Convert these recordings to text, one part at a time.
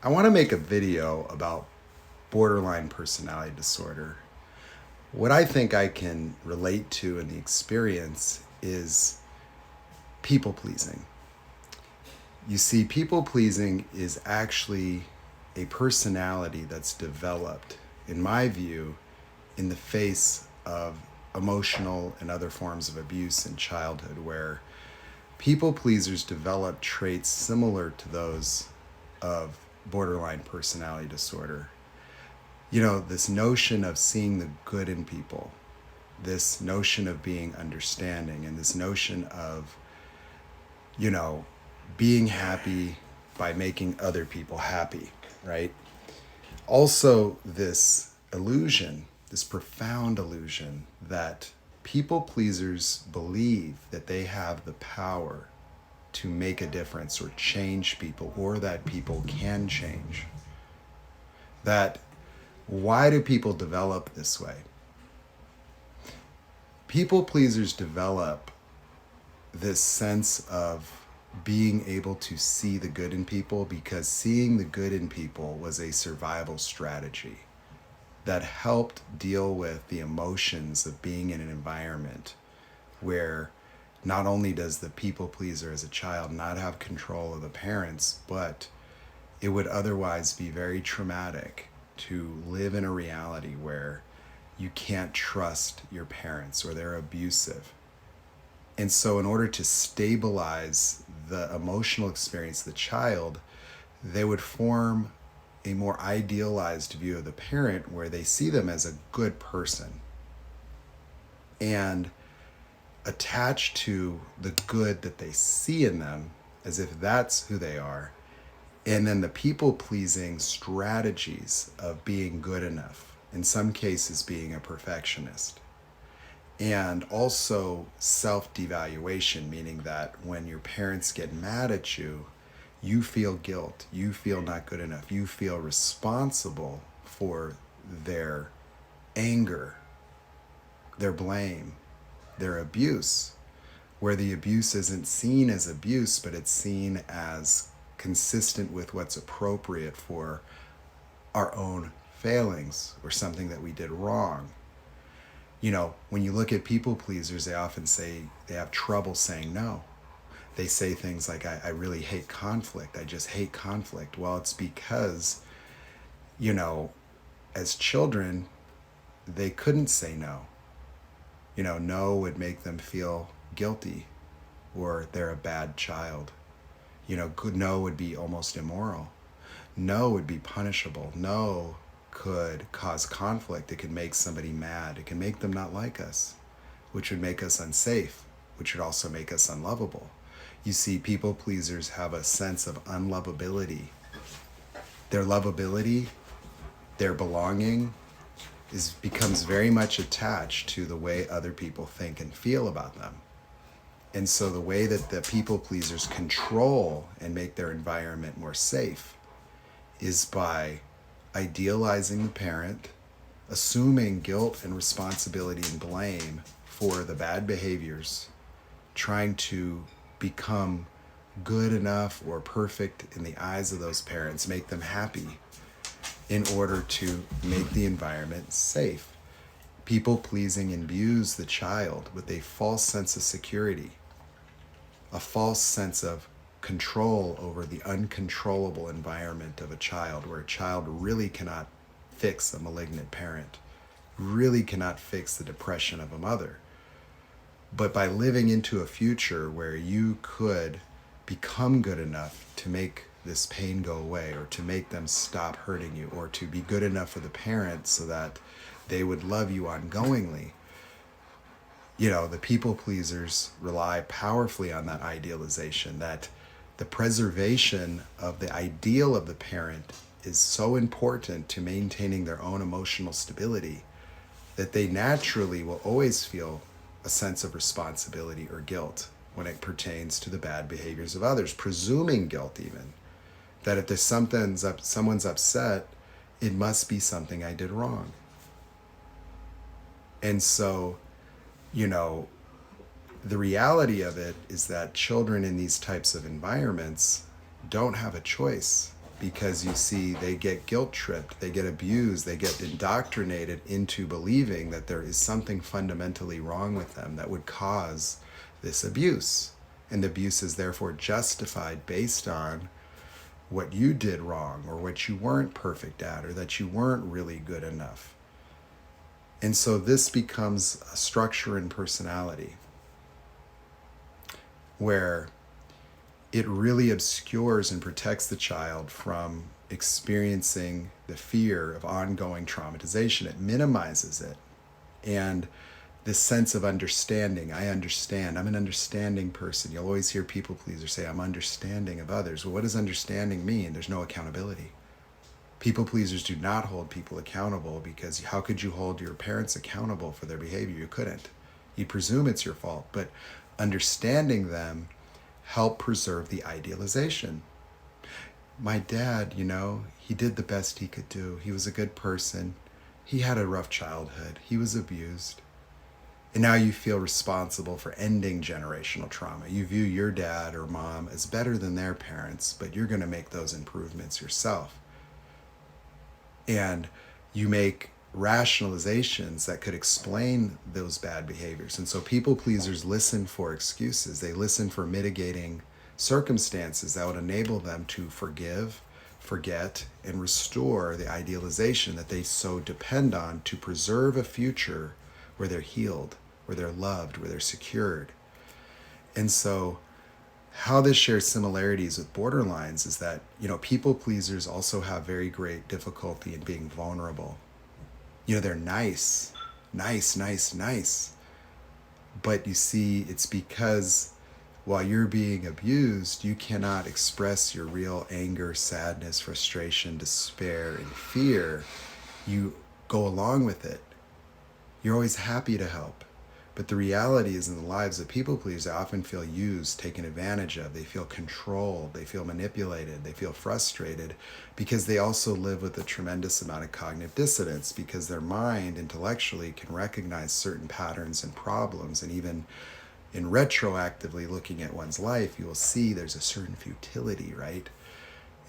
I want to make a video about borderline personality disorder. What I think I can relate to in the experience is people pleasing. You see, people pleasing is actually a personality that's developed, in my view, in the face of emotional and other forms of abuse in childhood, where people pleasers develop traits similar to those of borderline personality disorder. You know, this notion of seeing the good in people, this notion of being understanding, and this notion of, you know, being happy by making other people happy, right? Also, this illusion, this profound illusion that people pleasers believe that they have the power to make a difference or change people, or that people can change. That why do people develop this way? People pleasers develop this sense of being able to see the good in people because seeing the good in people was a survival strategy that helped deal with the emotions of being in an environment where not only does the people pleaser as a child not have control of the parents, but it would otherwise be very traumatic to live in a reality where you can't trust your parents or they're abusive. And so, in order to stabilize the emotional experience of the child, they would form a more idealized view of the parent where they see them as a good person and attach to the good that they see in them as if that's who they are. And then the people pleasing strategies of being good enough, in some cases being a perfectionist. And also self-devaluation, meaning that when your parents get mad at you, you feel guilt, you feel not good enough, you feel responsible for their anger, their blame, their abuse, where the abuse isn't seen as abuse, but it's seen as consistent with what's appropriate for our own failings or something that we did wrong. You know, when you look at people pleasers, they often say they have trouble saying no. They say things like, I really hate conflict. I just hate conflict. Well, it's because, you know, as children, they couldn't say no. You know, no would make them feel guilty or they're a bad child. You know, no would be almost immoral. No would be punishable. No could cause conflict. It could make somebody mad. It can make them not like us, which would make us unsafe, which would also make us unlovable. You see, people pleasers have a sense of unlovability. Their lovability, their belonging, becomes very much attached to the way other people think and feel about them. And so the way that the people pleasers control and make their environment more safe is by idealizing the parent, assuming guilt and responsibility and blame for the bad behaviors, trying to become good enough or perfect in the eyes of those parents, make them happy in order to make the environment safe. People pleasing imbues the child with a false sense of security, a false sense of control over the uncontrollable environment of a child, where a child really cannot fix a malignant parent, really cannot fix the depression of a mother. But by living into a future where you could become good enough to make this pain go away, or to make them stop hurting you, or to be good enough for the parents so that they would love you ongoingly, you know, the people pleasers rely powerfully on that idealization, that the preservation of the ideal of the parent is so important to maintaining their own emotional stability that they naturally will always feel a sense of responsibility or guilt when it pertains to the bad behaviors of others, presuming guilt even. That if there's someone's upset, it must be something I did wrong. And so, you know, the reality of it is that children in these types of environments don't have a choice. because you see they get guilt tripped, they get abused, they get indoctrinated into believing that there is something fundamentally wrong with them that would cause this abuse. And the abuse is therefore justified based on what you did wrong, or what you weren't perfect at, or that you weren't really good enough. And so this becomes a structure in personality where it really obscures and protects the child from experiencing the fear of ongoing traumatization. It minimizes it. And this sense of understanding, I understand, I'm an understanding person. You'll always hear people pleasers say, I'm understanding of others. Well, what does understanding mean? There's no accountability. People pleasers do not hold people accountable, because how could you hold your parents accountable for their behavior? You couldn't. You presume it's your fault, but understanding them help preserve the idealization. My dad, he did the best he could do. He was a good person. He had a rough childhood. He was abused. And now you feel responsible for ending generational trauma. You view your dad or mom as better than their parents, but you're going to make those improvements yourself. And you make rationalizations that could explain those bad behaviors. And so people pleasers listen for excuses. They listen for mitigating circumstances that would enable them to forgive, forget, and restore the idealization that they so depend on to preserve a future where they're healed, where they're loved, where they're secured. And so how this shares similarities with borderlines is that, people pleasers also have very great difficulty in being vulnerable. They're nice. But you see, it's because while you're being abused, you cannot express your real anger, sadness, frustration, despair, and fear. You go along with it. You're always happy to help. But the reality is, in the lives of people pleasers, they often feel used, taken advantage of. They feel controlled. They feel manipulated. They feel frustrated, because they also live with a tremendous amount of cognitive dissonance, because their mind intellectually can recognize certain patterns and problems. And even in retroactively looking at one's life, you will see there's a certain futility, right?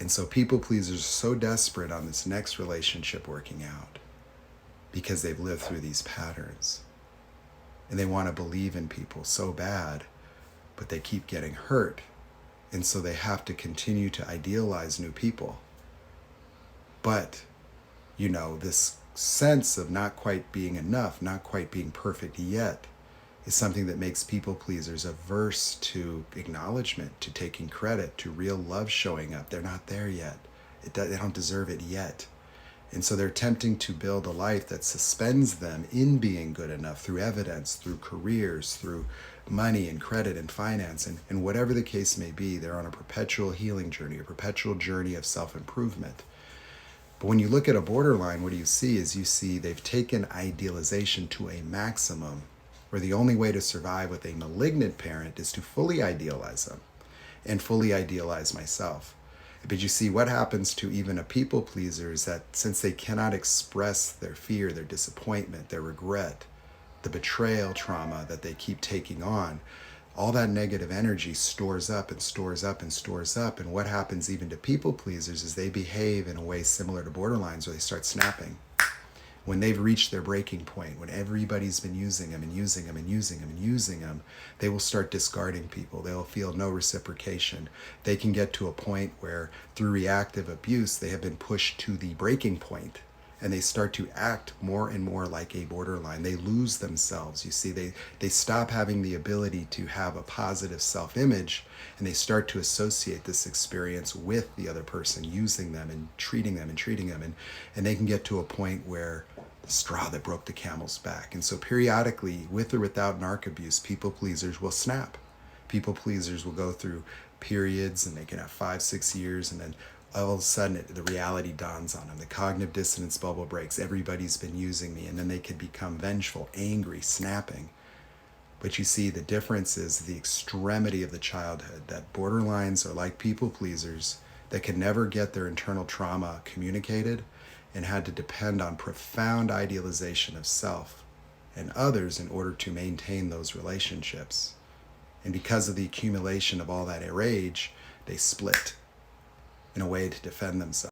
And so people pleasers are so desperate on this next relationship working out, because they've lived through these patterns. And they want to believe in people so bad, but they keep getting hurt. And so they have to continue to idealize new people. But, this sense of not quite being enough, not quite being perfect yet, is something that makes people pleasers averse to acknowledgement, to taking credit, to real love showing up. They're not there yet. They don't deserve it yet. And so they're attempting to build a life that suspends them in being good enough through evidence, through careers, through money and credit and finance. And whatever the case may be, they're on a perpetual healing journey, a perpetual journey of self-improvement. But when you look at a borderline, what you see they've taken idealization to a maximum, where the only way to survive with a malignant parent is to fully idealize them and fully idealize myself. But you see, what happens to even a people pleaser is that since they cannot express their fear, their disappointment, their regret, the betrayal trauma that they keep taking on, all that negative energy stores up and stores up and stores up. And what happens even to people pleasers is they behave in a way similar to borderlines, where they start snapping. When they've reached their breaking point, when everybody's been using them and using them and using them and using them, they will start discarding people. They'll feel no reciprocation. They can get to a point where, through reactive abuse, they have been pushed to the breaking point, and they start to act more and more like a borderline. They lose themselves. You see, they stop having the ability to have a positive self-image, and they start to associate this experience with the other person, using them and treating them. And they can get to a point where the straw that broke the camel's back. And so periodically, with or without narc abuse, people pleasers will snap. People pleasers will go through periods, and they can have 5-6 years, and then all of a sudden the reality dawns on them. The cognitive dissonance bubble breaks. Everybody's been using me. And then they could become vengeful, angry, snapping. But you see, the difference is the extremity of the childhood, that borderlines are like people pleasers that could never get their internal trauma communicated, and had to depend on profound idealization of self and others in order to maintain those relationships. And because of the accumulation of all that rage, they split. in a way to defend themselves.